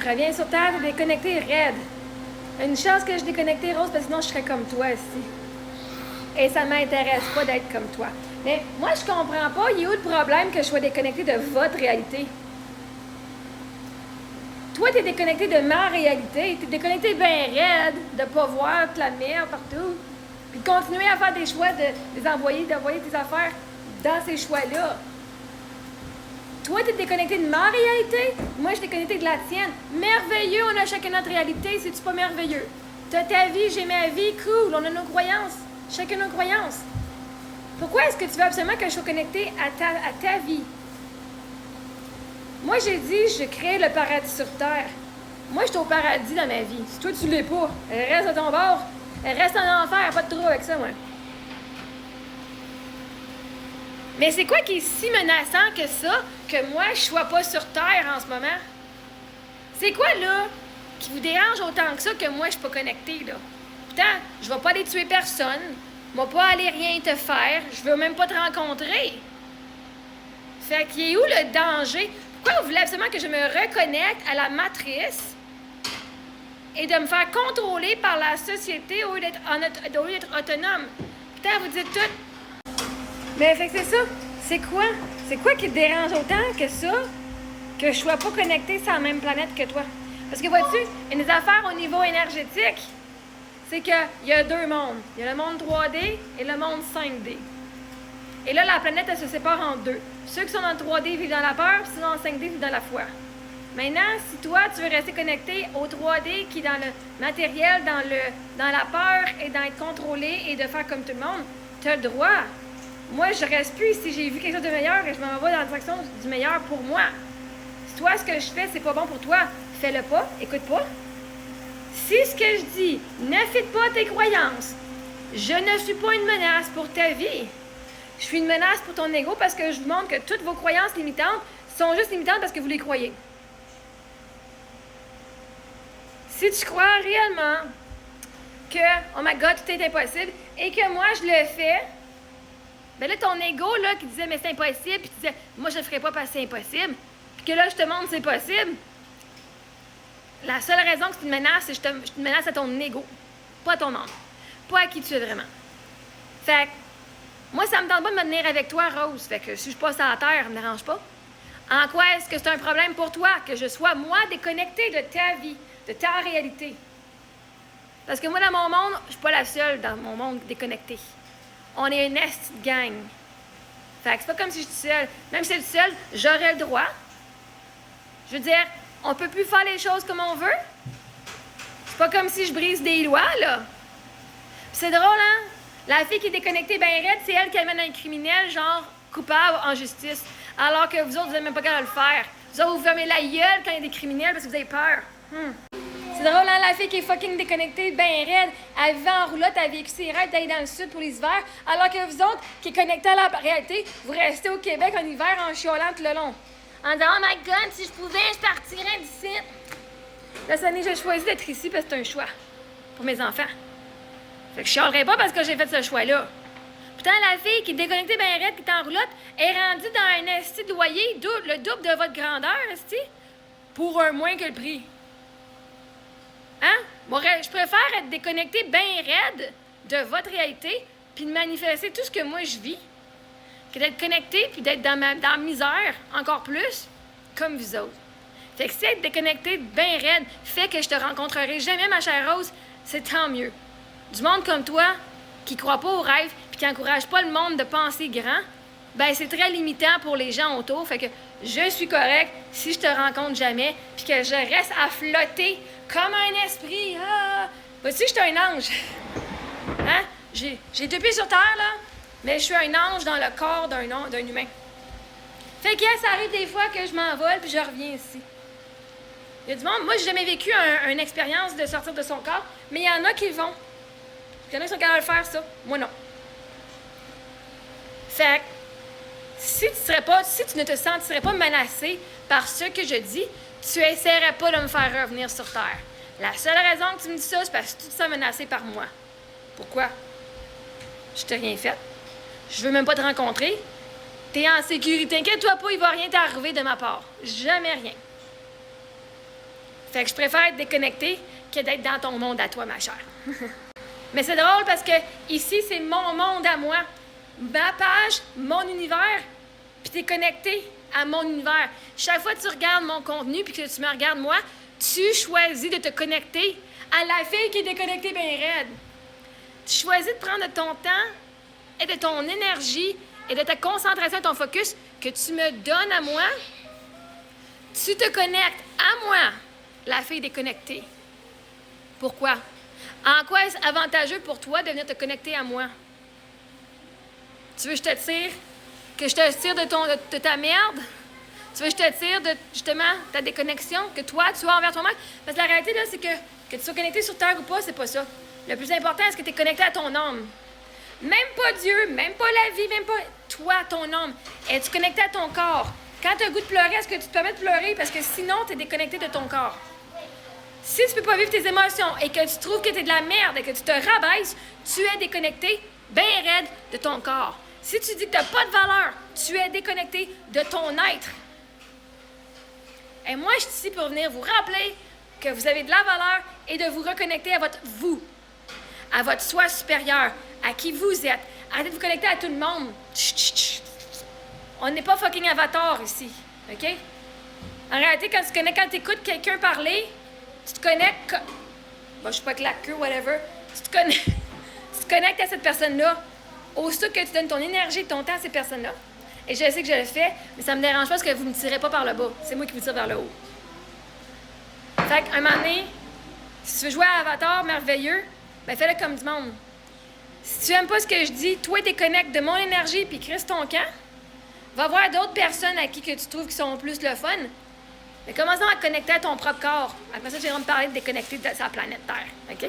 reviens sur Terre, t'es déconnecté raide. Une chance que je déconnecté, Rose, parce que sinon je serais comme toi ici. Et ça m'intéresse pas d'être comme toi. Mais moi, je comprends pas, il y a où le problème que je sois déconnecté de votre réalité? Toi, t'es déconnecté de ma réalité. T'es déconnecté bien raide, de pas voir de la merde partout. Puis de continuer à faire des choix, d'envoyer tes affaires dans ces choix-là. Toi, t'es déconnecté de ma réalité. Moi, je suis déconnecté de la tienne. Merveilleux, on a chacun notre réalité. C'est-tu pas merveilleux? T'as ta vie, j'ai ma vie, cool. On a nos croyances. Chacun nos croyances. Pourquoi est-ce que tu veux absolument que je sois connectée à ta vie? Moi, j'ai dit, je crée le paradis sur Terre. Moi, je suis au paradis dans ma vie. Si toi, tu l'es pas, reste à ton bord. Reste en enfer, pas de trouble avec ça, moi. Mais c'est quoi qui est si menaçant que ça, que moi, je sois pas sur Terre en ce moment? C'est quoi, là, qui vous dérange autant que ça que moi, je suis pas connectée, là? Pourtant, je vais pas aller tuer personne. Je vais pas aller rien te faire. Je veux même pas te rencontrer. Fait qu'il est où le danger? Pourquoi vous voulez absolument que je me reconnecte à la matrice et de me faire contrôler par la société au lieu d'être autonome? Putain, vous dites tout. Mais fait que c'est ça. C'est quoi? C'est quoi qui te dérange autant que ça, que je sois pas connectée sur la même planète que toi? Parce que vois-tu, il y a des affaires au niveau énergétique, c'est qu'il y a deux mondes. Il y a le monde 3D et le monde 5D. Et là, la planète, elle se sépare en deux. Ceux qui sont dans le 3D vivent dans la peur, puis ceux qui sont dans le 5D vivent dans la foi. Maintenant, si toi, tu veux rester connecté au 3D, qui est dans le matériel, dans la peur et dans être contrôlé et de faire comme tout le monde, tu as le droit. Moi, je reste plus ici. J'ai vu quelque chose de meilleur et je m'en vais dans la direction du meilleur pour moi. Si toi, ce que je fais, c'est pas bon pour toi, fais-le pas, écoute pas. Si ce que je dis ne fit pas tes croyances, je ne suis pas une menace pour ta vie. Je suis une menace pour ton ego parce que je vous montre que toutes vos croyances limitantes sont juste limitantes parce que vous les croyez. Si tu crois réellement que, oh my God, tout est impossible et que moi, je le fais, ben là, ton ego, là, qui disait, mais c'est impossible, puis tu disais, moi, je le ferai pas parce que c'est impossible, puis que là, je te montre c'est possible, la seule raison que c'est une menace, c'est que je te menace à ton ego, pas à ton âme, pas à qui tu es vraiment. Fait que, moi, ça me tente pas de me tenir avec toi, Rose. Fait que si je passe à la terre, ça me dérange pas. En quoi est-ce que c'est un problème pour toi que je sois, moi, déconnectée de ta vie, de ta réalité? Parce que moi, dans mon monde, je suis pas la seule dans mon monde déconnecté. On est une esti de gang. Fait que c'est pas comme si je suis seule. Même si je suis seule, j'aurais le droit. Je veux dire, on peut plus faire les choses comme on veut. C'est pas comme si je brise des lois, là. Puis c'est drôle, hein? La fille qui est déconnectée bien raide, c'est elle qui amène un criminel, genre, coupable en justice. Alors que vous autres, vous n'êtes même pas capable de le faire. Vous autres, vous fermez la gueule quand il y a des criminels parce que vous avez peur. C'est drôle, hein? La fille qui est fucking déconnectée, bien raide, elle vivait en roulotte, elle a vécu ses rêves d'aller dans le sud pour les hivers. Alors que vous autres, qui êtes connectés à la réalité, vous restez au Québec en hiver en chialant tout le long. En disant, oh my God, si je pouvais, je partirais d'ici. Là, cette année, j'ai choisi d'être ici parce que c'est un choix pour mes enfants. Fait que je chialerai pas parce que j'ai fait ce choix-là. Pourtant, la fille qui est déconnectée bien raide, qui est en roulotte, est rendue dans un esti de loyer, le double de votre grandeur, esti, pour un moins que le prix. Hein? Moi, je préfère être déconnectée bien raide de votre réalité, puis de manifester tout ce que moi je vis, que d'être connectée, puis d'être dans la misère encore plus, comme vous autres. Fait que si être déconnectée bien raide fait que je te rencontrerai jamais, ma chère Rose, c'est tant mieux. Du monde comme toi, qui croit pas aux rêves puis qui encourage pas le monde de penser grand, ben c'est très limitant pour les gens autour. Fait que je suis correcte si je te rencontre jamais puis que je reste à flotter comme un esprit. Ah! Vois-tu, je suis un ange. Hein? J'ai 2 pieds sur terre, là, mais je suis un ange dans le corps d'un humain. Fait que ça arrive des fois que je m'envole puis je reviens ici. Il y a du monde, moi j'ai jamais vécu une expérience de sortir de son corps, mais il y en a qui le vont. Il y en a qui sont capables de faire ça. Moi, non. Fait que, si tu ne te sentirais pas menacé par ce que je dis, tu essaierais pas de me faire revenir sur Terre. La seule raison que tu me dis ça, c'est parce que tu te sens menacé par moi. Pourquoi? Je t'ai rien fait. Je veux même pas te rencontrer. T'es en sécurité. Inquiète-toi pas, il va rien t'arriver de ma part. Jamais rien. Fait que je préfère être déconnectée que d'être dans ton monde à toi, ma chère. Mais c'est drôle parce que ici, c'est mon monde à moi. Ma page, mon univers, puis tu es connecté à mon univers. Chaque fois que tu regardes mon contenu puis que tu me regardes moi, tu choisis de te connecter à la fille qui est déconnectée bien raide. Tu choisis de prendre de ton temps et de ton énergie et de ta concentration et ton focus que tu me donnes à moi. Tu te connectes à moi, la fille déconnectée. Pourquoi? En quoi est-ce avantageux pour toi de venir te connecter à moi? Tu veux que je te tire? Que je te tire de ta merde? Tu veux que je te tire de, justement, ta déconnexion que toi, tu as envers toi-même? Parce que la réalité, là, c'est que tu sois connecté sur Terre ou pas, c'est pas ça. Le plus important, c'est que tu es connecté à ton âme. Même pas Dieu, même pas la vie, même pas toi, ton âme. Es-tu connecté à ton corps? Quand tu as le goût de pleurer, est-ce que tu te permets de pleurer? Parce que sinon, tu es déconnecté de ton corps. Si tu ne peux pas vivre tes émotions et que tu trouves que tu es de la merde et que tu te rabaisses, tu es déconnecté bien raide de ton corps. Si tu dis que tu n'as pas de valeur, tu es déconnecté de ton être. Et moi, je suis ici pour venir vous rappeler que vous avez de la valeur et de vous reconnecter à votre vous, à votre soi supérieur, à qui vous êtes. Arrêtez de vous connecter à tout le monde. Chut, chut, chut. On n'est pas fucking avatar ici, OK? En réalité, quand tu écoutes quelqu'un parler, tu te connectes... Bon, je ne suis pas claqueux, whatever. Tu te connectes à cette personne-là. Aussitôt que tu donnes ton énergie et ton temps à ces personnes-là. Et je sais que je le fais, mais ça ne me dérange pas parce que vous ne me tirez pas par le bas. C'est moi qui vous tire vers le haut. Fait qu'à un moment donné, si tu veux jouer à Avatar merveilleux, ben fais-le comme du monde. Si tu n'aimes pas ce que je dis, toi, déconnecte de mon énergie puis crisse ton camp. Va voir d'autres personnes à qui que tu trouves qui sont plus le fun. Mais commençons à te connecter à ton propre corps. Après ça, je viens de parler de déconnecter de sa planète Terre. OK?